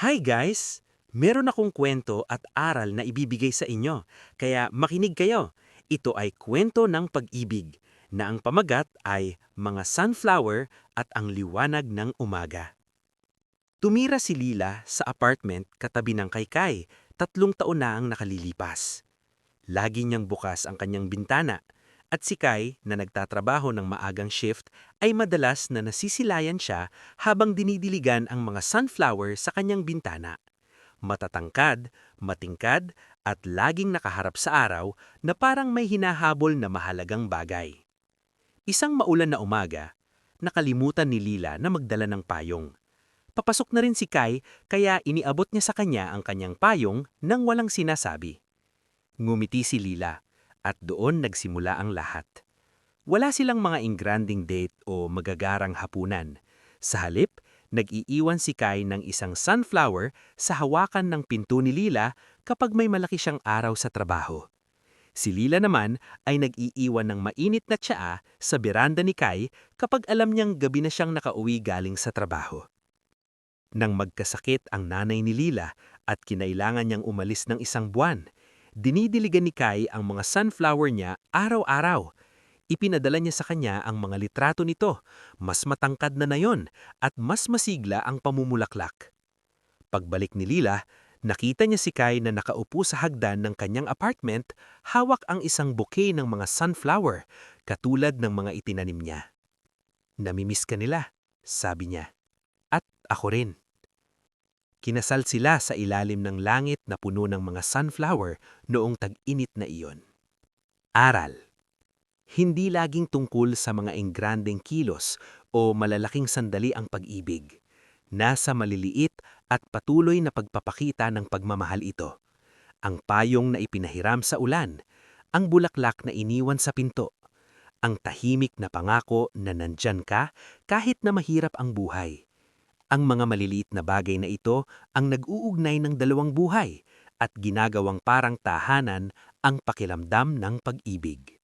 Hi guys! Meron akong kwento at aral na ibibigay sa inyo, kaya makinig kayo. Ito ay kwento ng pag-ibig, na ang pamagat ay Mga Sunflower at ang Liwanag ng Umaga. Tumira si Lila sa apartment katabi ng Kaykay, 3 taon na ang nakalilipas. Lagi niyang bukas ang kanyang bintana, at si Kai na nagtatrabaho ng maagang shift ay madalas na nasisilayan siya habang dinidiligan ang mga sunflower sa kanyang bintana. Matatangkad, matingkad, at laging nakaharap sa araw na parang may hinahabol na mahalagang bagay. Isang maulan na umaga, nakalimutan ni Lila na magdala ng payong. Papasok na rin si Kai kaya iniabot niya sa kanya ang kanyang payong nang walang sinasabi. Ngumiti si Lila at doon nagsimula ang lahat. Wala silang mga ingranding date o magagarang hapunan. Sa halip, nag-iiwan si Kai ng isang sunflower sa hawakan ng pinto ni Lila kapag may malaki siyang araw sa trabaho. Si Lila naman ay nag-iiwan ng mainit na tsaa sa beranda ni Kai kapag alam niyang gabi na siyang nakauwi galing sa trabaho. Nang magkasakit ang nanay ni Lila at kinailangan niyang umalis ng 1 buwan, dinidiligan ni Kai ang mga sunflower niya araw-araw. Ipinadala niya sa kanya ang mga litrato nito, mas matangkad na yon at mas masigla ang pamumulaklak. Pagbalik ni Lila, nakita niya si Kai na nakaupo sa hagdan ng kanyang apartment, hawak ang isang bouquet ng mga sunflower, katulad ng mga itinanim niya. "Namimiss ka nila," sabi niya. "At ako rin." Kinasal sila sa ilalim ng langit na puno ng mga sunflower noong tag-init na iyon. Aral: hindi laging tungkol sa mga engrandeng kilos o malalaking sandali ang pag-ibig. Nasa maliliit at patuloy na pagpapakita ng pagmamahal ito. Ang payong na ipinahiram sa ulan, ang bulaklak na iniwan sa pinto, ang tahimik na pangako na nandyan ka kahit na mahirap ang buhay. Ang mga maliliit na bagay na ito ang nag-uugnay ng dalawang buhay at ginagawang parang tahanan ang pakiramdam ng pag-ibig.